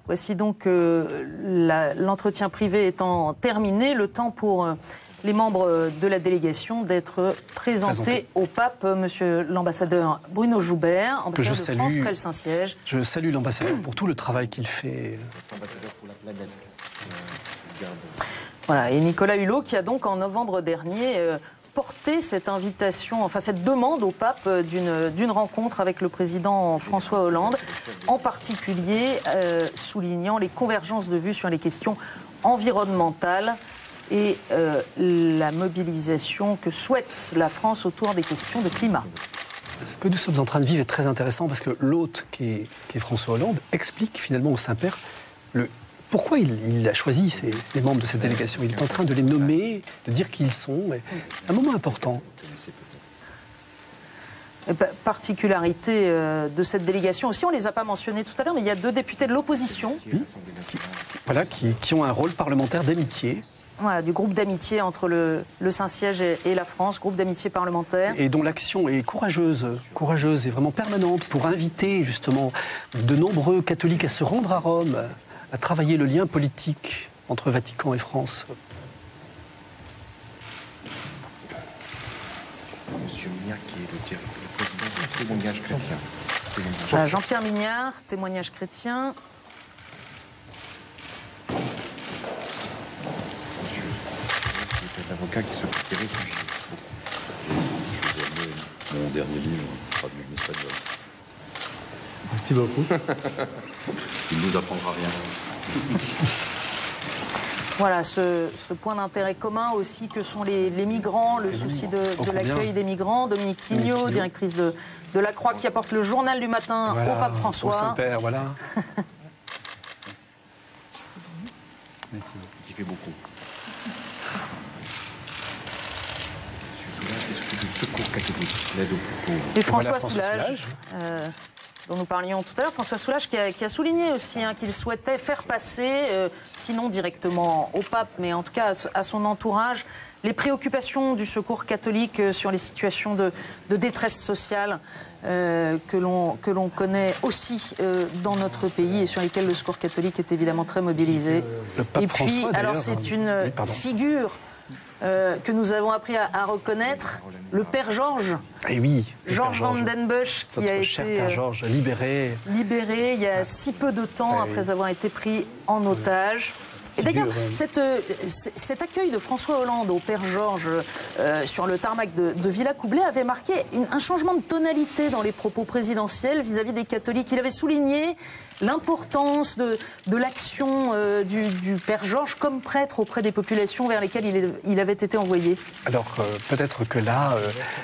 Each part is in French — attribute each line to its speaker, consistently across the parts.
Speaker 1: Voici donc l'entretien privé étant terminé, le temps pour les membres de la délégation d'être présentés au pape. Monsieur l'ambassadeur Bruno Joubert, ambassadeur de France près le Saint-Siège.
Speaker 2: Je salue l'ambassadeur pour tout le travail qu'il fait.
Speaker 1: Voilà, et Nicolas Hulot qui a donc en novembre dernier porté cette invitation, enfin cette demande au pape d'une rencontre avec le président François Hollande, en particulier soulignant les convergences de vues sur les questions environnementales et la mobilisation que souhaite la France autour des questions de climat.
Speaker 2: Ce que nous sommes en train de vivre est très intéressant parce que l'hôte qui est François Hollande explique finalement au Saint-Père pourquoi il a choisi les membres de cette délégation. Il est en train de les nommer, de dire qui ils sont. C'est un moment important.
Speaker 1: Particularité de cette délégation aussi, on ne les a pas mentionnés tout à l'heure, mais il y a 2 députés de l'opposition.
Speaker 2: Oui, qui ont un rôle parlementaire d'amitié.
Speaker 1: Voilà, du groupe d'amitié entre le Saint-Siège et la France, groupe d'amitié parlementaire.
Speaker 2: Et dont l'action est courageuse et vraiment permanente pour inviter justement de nombreux catholiques à se rendre à Rome, à travailler le lien politique entre Vatican et France.
Speaker 3: Monsieur Mignard, qui est le président du témoignage chrétien.
Speaker 1: Voilà, Jean-Pierre Mignard, témoignage chrétien.
Speaker 3: C'est un avocat qui s'occupe des réfugiés.
Speaker 4: Je vous ai amené mon dernier livre, traduit en espagnol.
Speaker 5: Merci beaucoup.
Speaker 4: Il ne vous apprendra rien.
Speaker 1: Voilà, ce point d'intérêt commun aussi que sont les migrants, le souci de l'accueil des migrants. Dominique Quignot, directrice de la Croix, qui apporte le journal du matin au pape François.
Speaker 2: Au Saint-Père, voilà.
Speaker 3: Merci. Qui fait beaucoup. Secours catholique, l'aide aux pauvres.
Speaker 1: Et François Soulages, dont nous parlions tout à l'heure, François Soulages qui a souligné aussi qu'il souhaitait faire passer, sinon directement au pape, mais en tout cas à son entourage, les préoccupations du secours catholique sur les situations de détresse sociale que l'on connaît aussi dans notre pays et sur lesquelles le secours catholique est évidemment très mobilisé. Et puis, alors c'est une figure que nous avons appris à reconnaître, le Père Georges.
Speaker 2: Et oui,
Speaker 1: Georges Van Den Busch, qui a été
Speaker 2: libéré
Speaker 1: il y a si peu de temps après avoir été pris en otage. Et d'ailleurs, cet accueil de François Hollande au Père Georges sur le tarmac de Villacoublay avait marqué un changement de tonalité dans les propos présidentiels vis-à-vis des catholiques. Il avait souligné l'importance de l'action du Père Georges comme prêtre auprès des populations vers lesquelles il avait été envoyé.
Speaker 2: Alors peut-être que là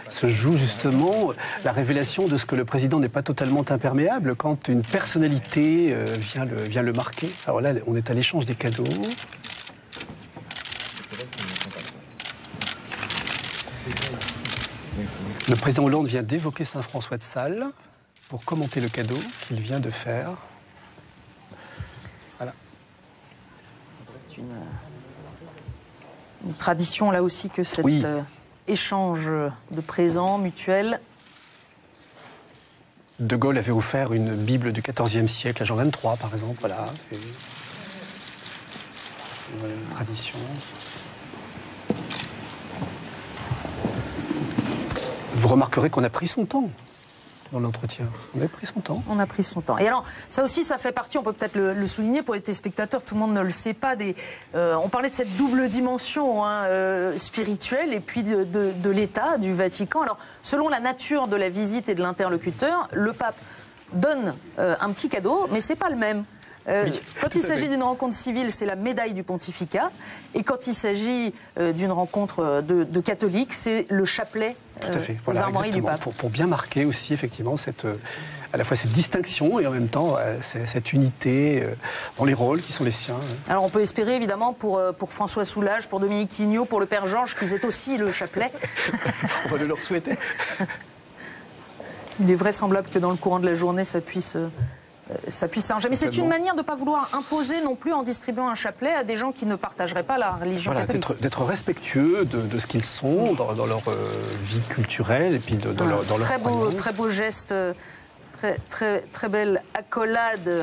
Speaker 2: se joue justement la révélation de ce que le président n'est pas totalement imperméable quand une personnalité vient le marquer. Alors là, on est à l'échange des cadeaux. Le président Hollande vient d'évoquer Saint François de Sales pour commenter le cadeau qu'il vient de faire. Voilà.
Speaker 1: Une tradition là aussi que cet échange de présents mutuels.
Speaker 2: De Gaulle avait offert une Bible du XIVe siècle à Jean XXIII, par exemple. Voilà. C'est une tradition. Vous remarquerez qu'on a pris son temps dans l'entretien. On a pris son temps.
Speaker 1: On a pris son temps. Et alors, ça aussi, ça fait partie, on peut peut-être le souligner pour les téléspectateurs, tout le monde ne le sait pas, on parlait de cette double dimension spirituelle et puis de l'État, du Vatican. Alors, selon la nature de la visite et de l'interlocuteur, le pape donne un petit cadeau, mais c'est pas le même. Quand il s'agit d'une rencontre civile, c'est la médaille du pontificat. Et quand il s'agit d'une rencontre de catholiques, c'est le chapelet aux armoiries du pape.
Speaker 2: Pour bien marquer aussi, effectivement, à la fois cette distinction et en même temps cette unité dans les rôles qui sont les siens.
Speaker 1: Alors on peut espérer, évidemment, pour François Soulages, pour Dominique Quignot, pour le Père Georges, qu'ils aient aussi le chapelet.
Speaker 2: On va le leur souhaiter.
Speaker 1: Il est vraisemblable que dans le courant de la journée, ça puisse s'arranger. Mais c'est une manière de ne pas vouloir imposer non plus en distribuant un chapelet à des gens qui ne partageraient pas la religion catholique.
Speaker 2: D'être respectueux de ce qu'ils sont dans leur vie culturelle et puis dans leur
Speaker 1: très beau geste, très belle accolade.